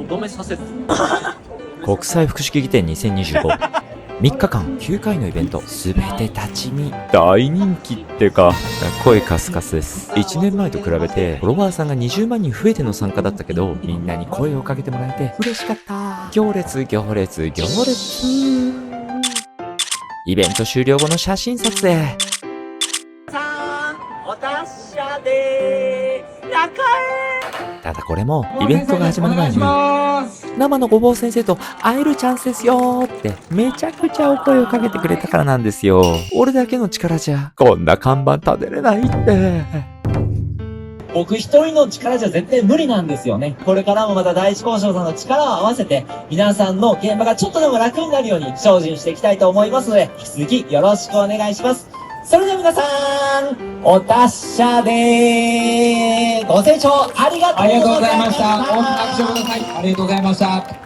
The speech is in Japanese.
とどめさせず。国際複式技展2025 3日間9回のイベントすべて立ち見大人気ってか声カスカスです。1年前と比べてフォロワーさんが20万人増えての参加だったけど、みんなに声をかけてもらえて嬉しかった。行列行列行列。イベント終了後の写真撮影。さん、お達者でー中へ。ただこれもイベントが始まる前に生のごぼう先生と会えるチャンスですよーってめちゃくちゃお声をかけてくれたからなんですよ。俺だけの力じゃこんな看板立てれないって。僕一人の力じゃ絶対無理なんですよね。これからもまた第一交渉さんの力を合わせて、皆さんの現場がちょっとでも楽になるように精進していきたいと思いますので、引き続きよろしくお願いします。それでは皆さん、お達者でーご清聴ありがとうございました。ありがとうございました。大きな拍手をください。ありがとうございました。